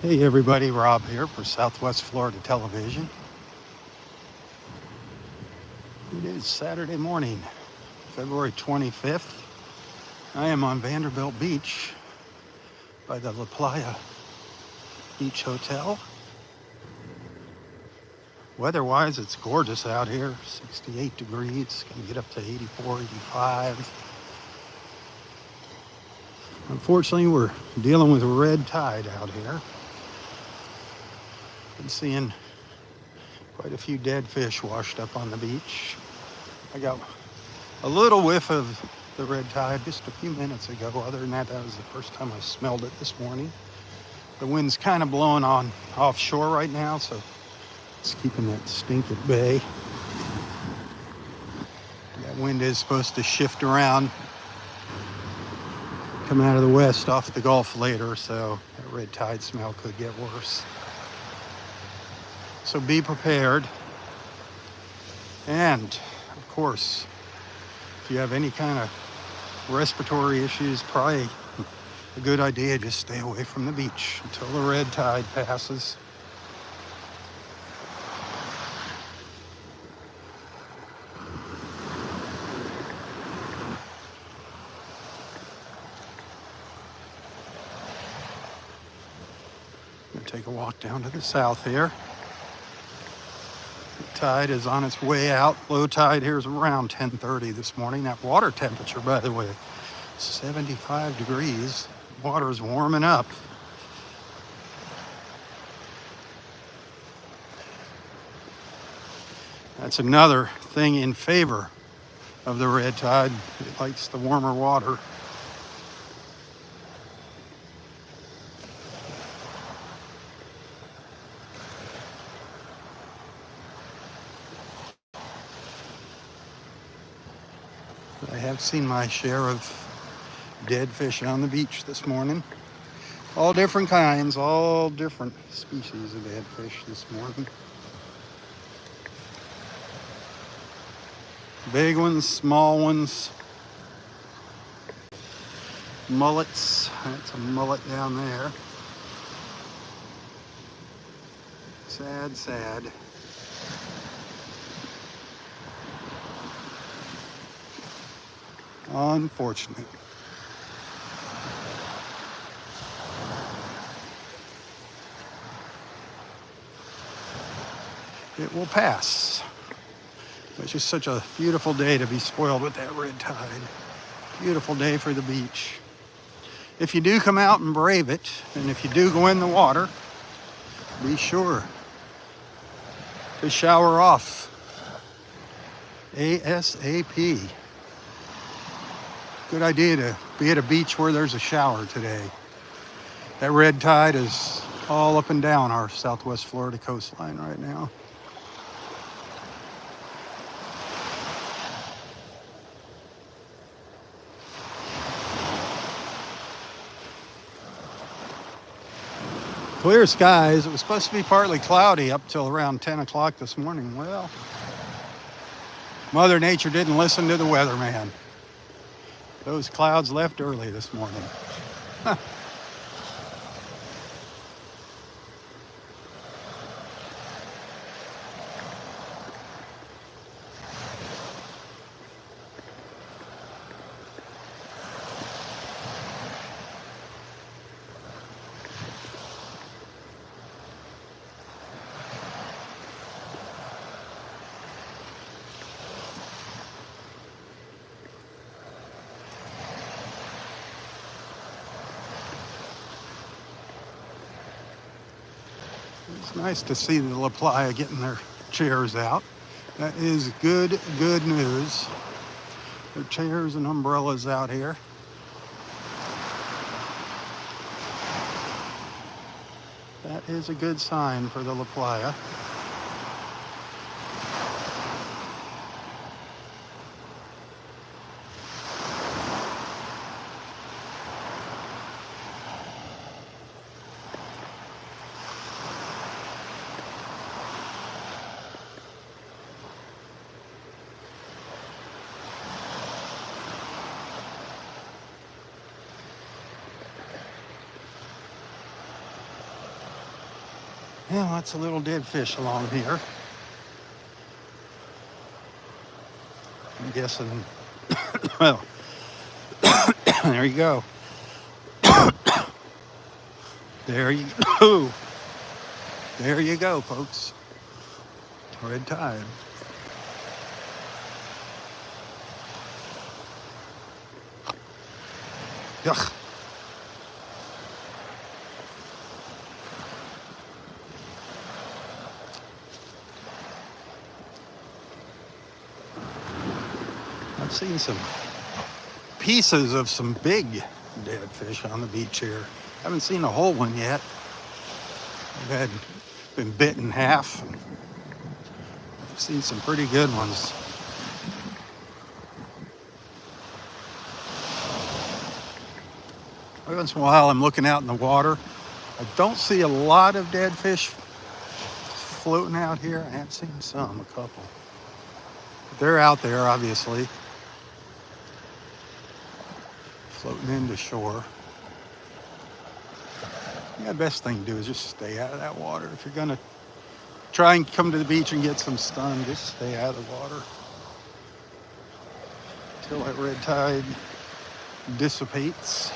Hey everybody, Rob here for Southwest Florida Television. It is Saturday morning, February 25th. I am on Vanderbilt Beach by the La Playa Beach Hotel. Weather-wise, it's gorgeous out here, 68 degrees, can get up to 84, 85. Unfortunately, we're dealing with a red tide out here. Been seeing quite a few dead fish washed up on the beach. I got a little whiff of the red tide just a few minutes ago. Other than that, that was the first time I smelled it this morning. The wind's kind of blowing on offshore right now, so it's keeping that stink at bay. That wind is supposed to shift around, come out of the west off the Gulf later, so that red tide smell could get worse. So be prepared. And, of course, if you have any kind of respiratory issues, probably a good idea just stay away from the beach until the red tide passes. I'm going to take a walk down to the south here. The tide is on its way out. Low tide here is around 10:30 this morning. That water temperature, by the way, 75 degrees. Water is warming up. That's another thing in favor of the red tide. It likes the warmer water. I have seen my share of dead fish on the beach this morning. All different kinds, all different species of dead fish this morning. Big ones, small ones, mullets. That's a mullet down there. Sad, sad. Unfortunate. It will pass. It's just such a beautiful day to be spoiled with that red tide. Beautiful day for the beach. If you do come out and brave it, and if you do go in the water, be sure to shower off ASAP. Good idea to be at a beach where there's a shower today. That red tide is all up and down our Southwest Florida coastline right now. Clear skies. It was supposed to be partly cloudy up till around 10 o'clock this morning. Well, Mother Nature didn't listen to the weatherman. Those clouds left early this morning. It's nice to see the La Playa getting their chairs out. That is good news. Their chairs and umbrellas out here. That is a good sign for the La Playa. Yeah, lots of little dead fish along here. I'm guessing, well, there you go. There you go. There you go, folks. Red tide. Yuck. I've seen some pieces of some big dead fish on the beach here. Haven't seen a whole one yet. I've been bit in half. I've seen some pretty good ones. Every once in a while I'm looking out in the water. I don't see a lot of dead fish floating out here. I have seen some, a couple. But they're out there, obviously, floating into shore. Yeah, the best thing to do is just stay out of that water. If you're gonna try and come to the beach and get some sun, just stay out of the water until that red tide dissipates.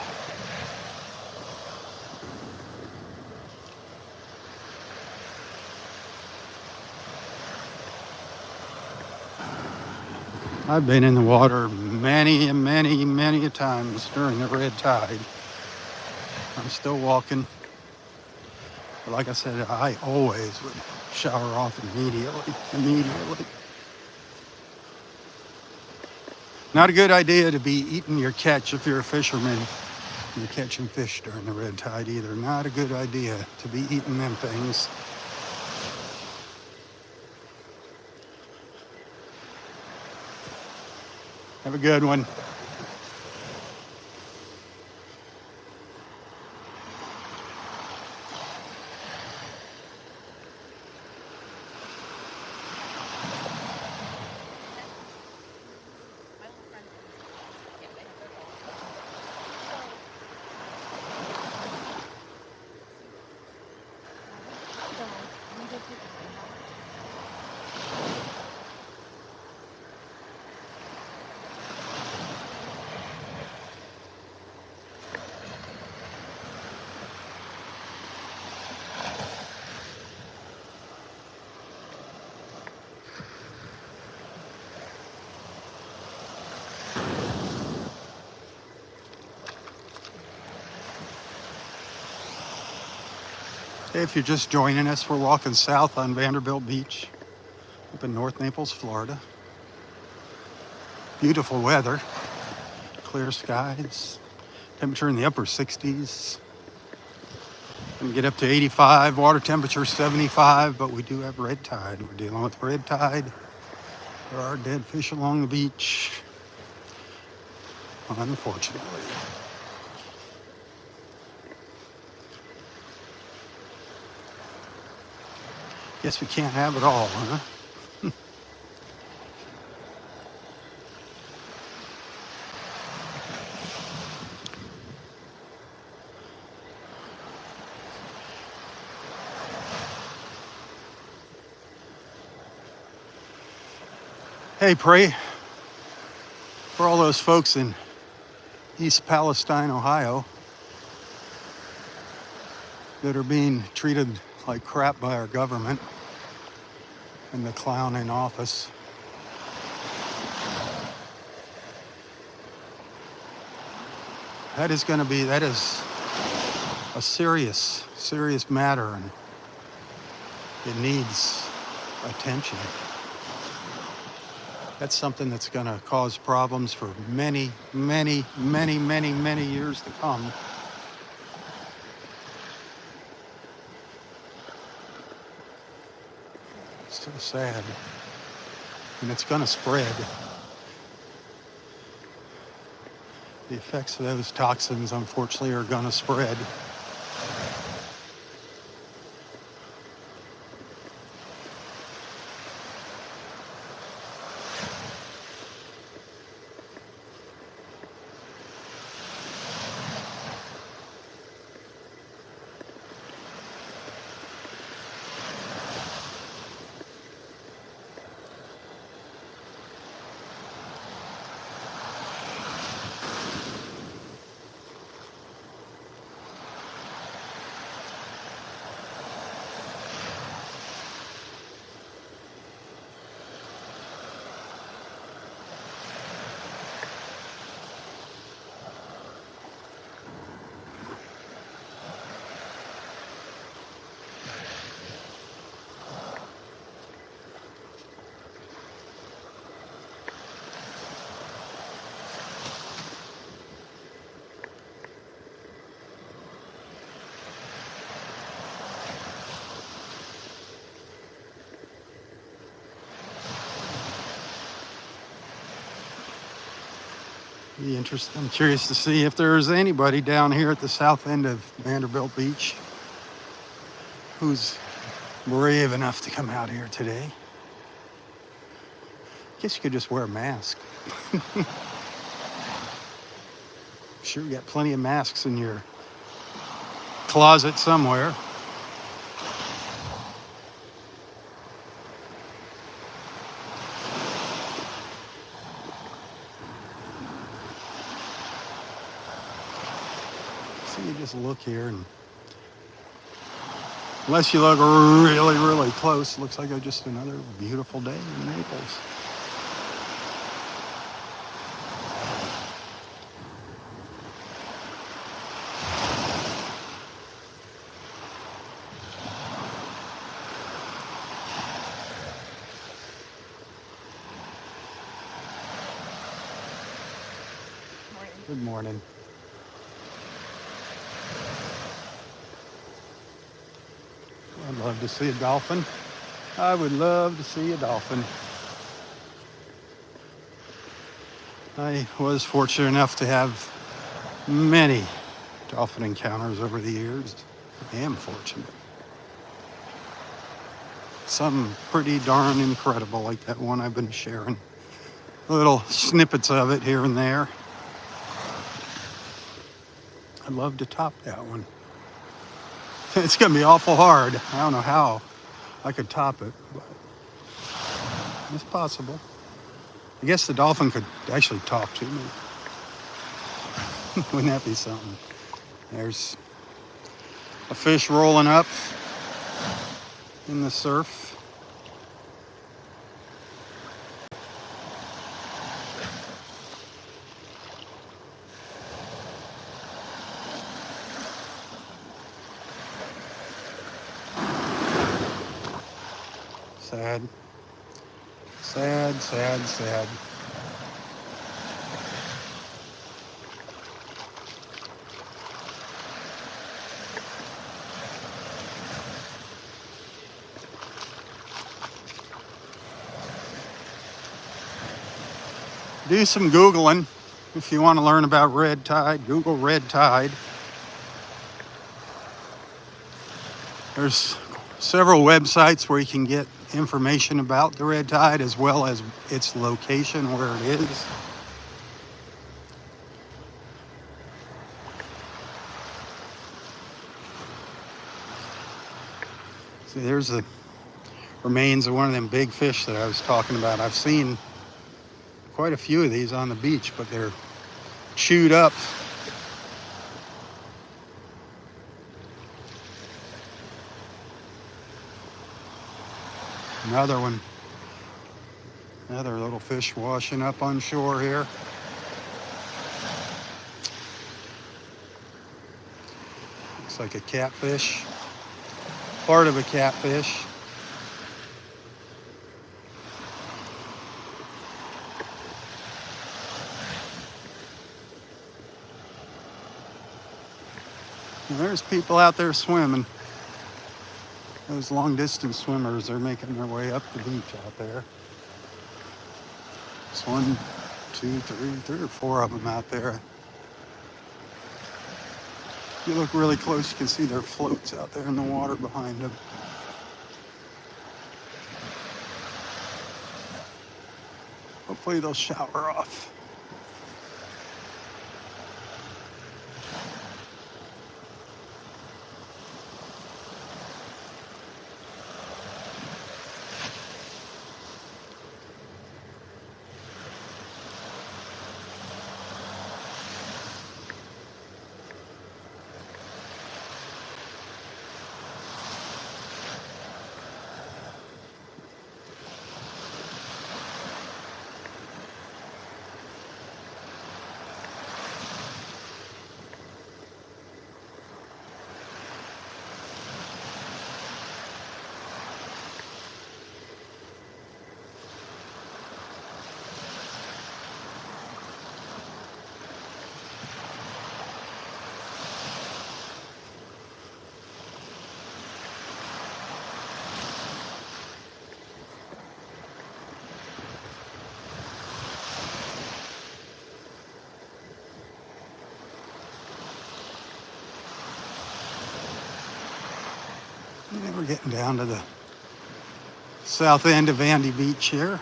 I've been in the water many and many, many times during the red tide. I'm still walking. But like I said, I always would shower off immediately. Not a good idea to be eating your catch if you're a fisherman. You're catching fish during the red tide either. Not a good idea to be eating them things. Have a good one. Hey, if you're just joining us, we're walking south on Vanderbilt Beach up in North Naples, Florida. Beautiful weather, clear skies, temperature in the upper 60s. We get up to 85, water temperature 75, but we do have red tide. We're dealing with red tide. There are dead fish along the beach, unfortunately. Guess we can't have it all, huh? Hey, pray for all those folks in East Palestine, Ohio, that are being treated like crap by our government and the clown in office. That is a serious matter, and it needs attention. That's something that's going to cause problems for many, many, many, many, many years to come. It's so sad. And it's going to spread. The effects of those toxins, unfortunately, are going to spread. Be interesting. I'm curious to see if there's anybody down here at the south end of Vanderbilt Beach who's brave enough to come out here today. Guess you could just wear a mask. Sure, you got plenty of masks in your closet somewhere. So you just look here, and unless you look really, really close, looks like just another beautiful day in Naples. Good morning. I'd love to see a dolphin. I would love to see a dolphin. I was fortunate enough to have many dolphin encounters over the years. I am fortunate. Some pretty darn incredible, like that one I've been sharing. Little snippets of it here and there. I'd love to top that one. It's gonna be awful hard. I don't know how I could top it, but it's possible. I guess the dolphin could actually talk to me. Wouldn't that be something? There's a fish rolling up in the surf. Sad. Sad, sad, sad. Do some Googling if you want to learn about red tide. Google red tide. There's several websites where you can get information about the red tide as well as its location, where it is. See, there's the remains of one of them big fish that I was talking about. I've seen quite a few of these on the beach, but they're chewed up. Another one. Another little fish washing up on shore here. Looks like a catfish. Part of a catfish. And there's people out there swimming. Those long distance swimmers are making their way up the beach out there. There's 1, 2, 3 or 4 of them out there. If you look really close, you can see their floats out there in the water behind them. Hopefully they'll shower off. And we're getting down to the south end of Andy Beach here.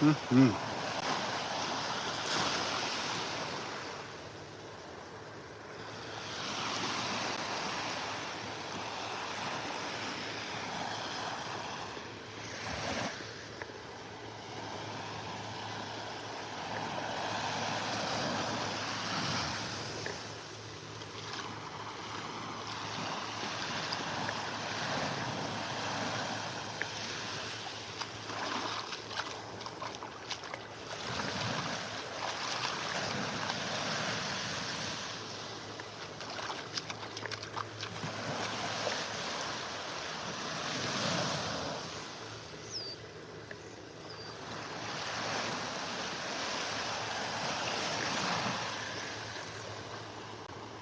Mm-hmm.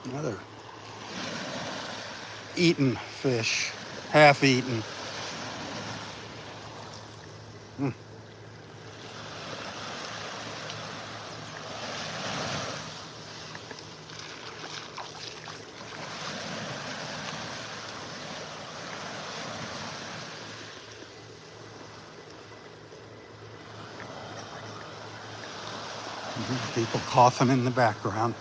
Another eaten fish, half eaten. Mm. People coughing in the background.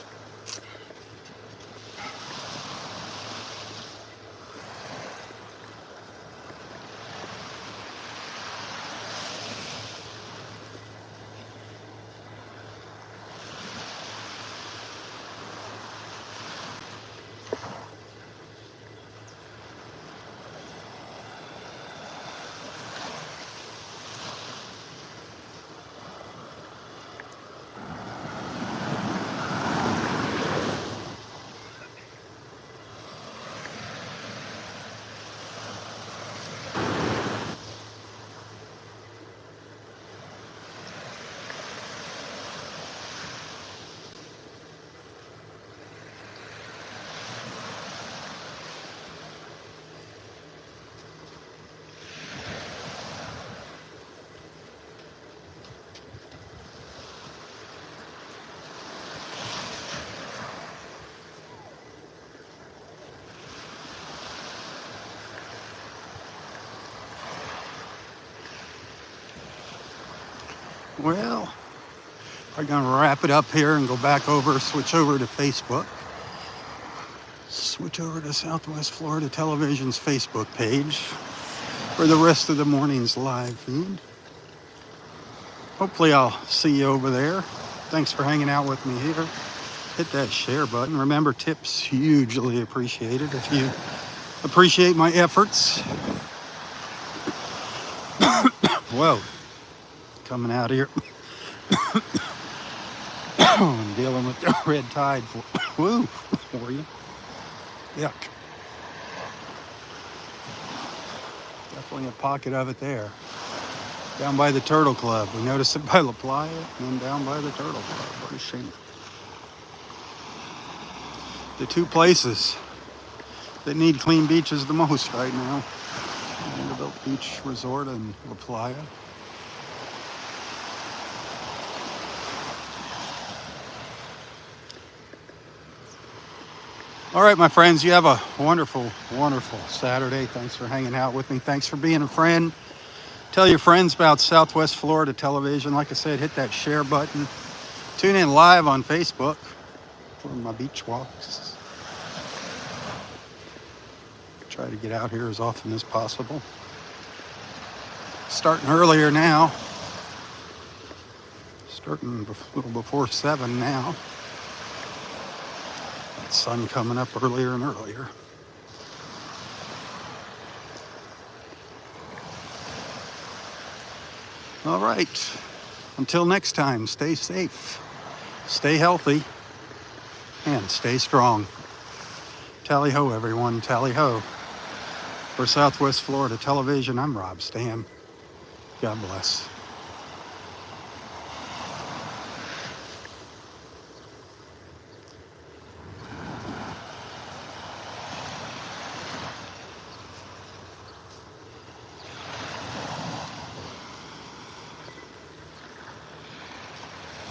Well, I'm gonna wrap it up here and go back over, switch over to Facebook. Switch over to Southwest Florida Television's Facebook page for the rest of the morning's live feed. Hopefully I'll see you over there. Thanks for hanging out with me here. Hit that share button. Remember, tips hugely appreciated if you appreciate my efforts. Whoa, coming out here. I'm dealing with the red tide for you. Yuck. Definitely a pocket of it there. Down by the Turtle Club. We noticed it by La Playa and then down by the Turtle Club. What a shame. The two places that need clean beaches the most right now. Vanderbilt Beach Resort and La Playa. All right, my friends, you have a wonderful, wonderful Saturday. Thanks for hanging out with me. Thanks for being a friend. Tell your friends about Southwest Florida Television. Like I said, hit that share button. Tune in live on Facebook for my beach walks. Try to get out here as often as possible. Starting earlier now. Starting a little before 7 now. That sun coming up earlier and earlier. All right. Until next time, stay safe, stay healthy, and stay strong. Tally ho, everyone. Tally ho. For Southwest Florida Television, I'm Robb Stam. God bless.